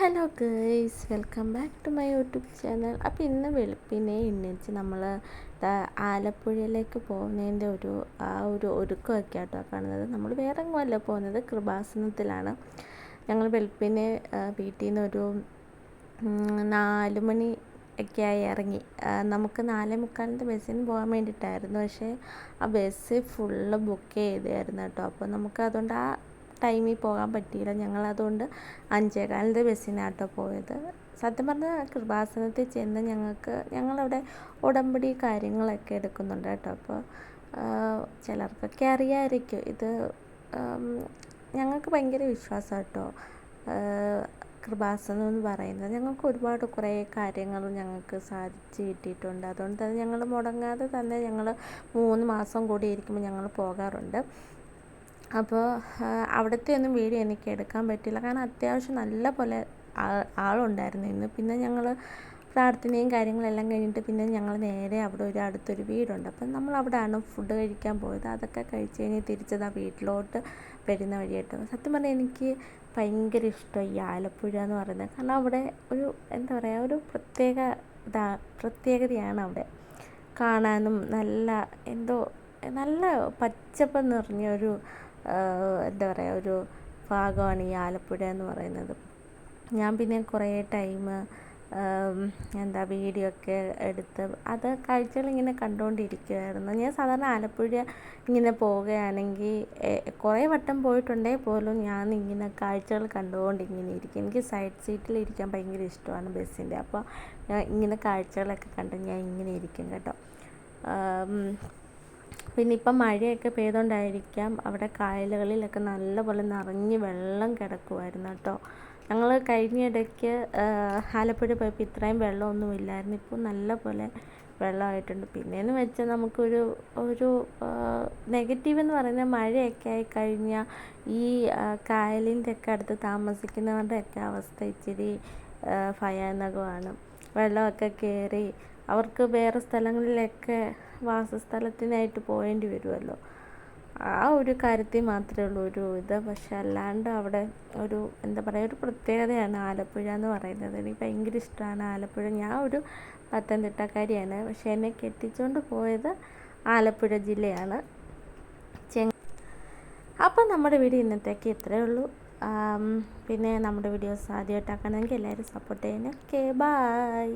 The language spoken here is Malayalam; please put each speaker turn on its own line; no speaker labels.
Hello guys, welcome back to my YouTube channel. അപ്പോൾ ഇന്ന് വെളുപ്പിനെ എണ്ണിച്ച് നമ്മൾ ആലപ്പുഴയിലേക്ക് പോകുന്നതിൻ്റെ ഒരു ഒരുക്കമൊക്കെ കേട്ടോ കാണുന്നത്. നമ്മൾ വേറെ എങ്ങുമല്ല പോകുന്നത്, കൃപാസനത്തിലാണ്. ഞങ്ങൾ വെളുപ്പിനെ വീട്ടിൽ നിന്ന് ഒരു 4 മണി ഒക്കെ ആയി ഇറങ്ങി. നമുക്ക് 4:45 ബസ്സിന് പോകാൻ വേണ്ടിയിട്ടായിരുന്നു. പക്ഷേ ആ ബസ് ഫുള്ള് ബുക്ക് ചെയ്തായിരുന്നു കേട്ടോ. അപ്പോൾ നമുക്ക് അതുകൊണ്ട് ആ ടൈമിൽ പോകാൻ പറ്റിയില്ല. ഞങ്ങളതുകൊണ്ട് 5:15 ബസ്സിനാട്ടോ പോയത്. സത്യം പറഞ്ഞാൽ കൃപാസനത്തിൽ ചെന്ന് ഞങ്ങളവിടെ ഉടമ്പടി കാര്യങ്ങളൊക്കെ എടുക്കുന്നുണ്ട് കേട്ടോ. അപ്പോൾ ചിലർക്കൊക്കെ അറിയാമായിരിക്കും ഇത്. ഞങ്ങൾക്ക് ഭയങ്കര വിശ്വാസം കേട്ടോ കൃപാസനം എന്ന് പറയുന്നത്. ഞങ്ങൾക്ക് കുറേ കാര്യങ്ങൾ ഞങ്ങൾക്ക് സാധിച്ച് കിട്ടിയിട്ടുണ്ട്. അതുകൊണ്ട് തന്നെ ഞങ്ങൾ മുടങ്ങാതെ തന്നെ ഞങ്ങൾ 3 മാസം കൂടി ഇരിക്കുമ്പോൾ ഞങ്ങൾ പോകാറുണ്ട്. അപ്പോൾ അവിടുത്തെ ഒന്നും വീഡിയോ എനിക്ക് എടുക്കാൻ പറ്റില്ല, കാരണം അത്യാവശ്യം നല്ല പോലെ ആളുണ്ടായിരുന്നു ഇന്ന്. പിന്നെ ഞങ്ങൾ പ്രാർത്ഥനയും കാര്യങ്ങളെല്ലാം കഴിഞ്ഞിട്ട് പിന്നെ ഞങ്ങൾ നേരെ അവിടെ അടുത്തൊരു വീടുണ്ട്. അപ്പം നമ്മൾ അവിടെയാണ് ഫുഡ് കഴിക്കാൻ പോയത്. അതൊക്കെ കഴിച്ച് കഴിഞ്ഞ് തിരിച്ചത് ആ വീട്ടിലോട്ട് വരുന്ന വഴിയായിട്ട്. സത്യം പറഞ്ഞാൽ എനിക്ക് ഭയങ്കര ഇഷ്ടമായി ഈ ആലപ്പുഴ എന്ന് പറയുന്നത്. കാരണം അവിടെ ഒരു എന്താ പറയുക, ഒരു പ്രത്യേകതയാണ് അവിടെ കാണാനും. നല്ല പച്ചപ്പ് നിറഞ്ഞൊരു എന്താ പറയുക, ഒരു ഭാഗമാണ് ഈ ആലപ്പുഴ എന്ന് പറയുന്നത്. ഞാൻ പിന്നെ കുറേ ടൈം വീഡിയോ ഒക്കെ എടുത്ത് അത് കാഴ്ചകളിങ്ങനെ കണ്ടുകൊണ്ടിരിക്കുമായിരുന്നു. ഞാൻ സാധാരണ ആലപ്പുഴ ഇങ്ങനെ പോവുകയാണെങ്കിൽ കുറേ വട്ടം പോയിട്ടുണ്ടെങ്കിൽ പോലും ഞാൻ ഇങ്ങനെ കാഴ്ചകൾ കണ്ടുകൊണ്ടിങ്ങനെ ഇരിക്കും. എനിക്ക് സൈഡ് സീറ്റിൽ ഇരിക്കാൻ ഭയങ്കര ഇഷ്ടമാണ് ബസ്സിൻ്റെ. അപ്പോൾ ഇങ്ങനെ കാഴ്ചകളൊക്കെ കണ്ട് ഞാൻ ഇങ്ങനെ ഇരിക്കും കേട്ടോ. പിന്നെ ഇപ്പം മഴയൊക്കെ പെയ്തുകൊണ്ടായിരിക്കാം അവിടെ കായലുകളിലൊക്കെ നല്ലപോലെ നിറഞ്ഞ് വെള്ളം കിടക്കുമായിരുന്നു കേട്ടോ. ഞങ്ങൾ കഴിഞ്ഞിടയ്ക്ക് ആലപ്പുഴ പോയപ്പോൾ ഇത്രയും വെള്ളമൊന്നുമില്ലായിരുന്നു. ഇപ്പോൾ നല്ല പോലെ വെള്ളമായിട്ടുണ്ട്. പിന്നെയെന്ന് വെച്ചാൽ നമുക്കൊരു നെഗറ്റീവ് എന്ന് പറയുന്നത്, മഴയൊക്കെ ആയിക്കഴിഞ്ഞാൽ ഈ കായലിൻ്റെ ഒക്കെ അടുത്ത് താമസിക്കുന്നവരുടെയൊക്കെ അവസ്ഥ ഇച്ചിരി ഭയാനകമാണ്. വെള്ളമൊക്കെ കയറി അവർക്ക് വേറെ സ്ഥലങ്ങളിലൊക്കെ വാസസ്ഥലത്തിനായിട്ട് പോകേണ്ടി വരുമല്ലോ. ആ ഒരു കാര്യത്തിൽ മാത്രമേ ഉള്ളൂ ഒരു ഇത്. പക്ഷെ അല്ലാണ്ട് അവിടെ എന്താ പറയുക, ഒരു പ്രത്യേകതയാണ് ആലപ്പുഴ എന്ന് പറയുന്നത്. എനിക്ക് ഭയങ്കര ഇഷ്ടമാണ് ആലപ്പുഴ. ഞാൻ ഒരു പത്തനംതിട്ടക്കാരിയാണ്, പക്ഷെ എന്നെ കെട്ടിച്ചുകൊണ്ട് പോയത് ആലപ്പുഴ ജില്ലയാണ്. അപ്പം നമ്മുടെ വീഡിയോ ഇന്നത്തേക്ക് ഇത്രയേ ഉള്ളൂ. പിന്നെ നമ്മുടെ വീഡിയോസ് ആദ്യമായിട്ടാക്കണമെങ്കിൽ എല്ലാവരും സപ്പോർട്ട് ചെയ്യണേ. Okay, by.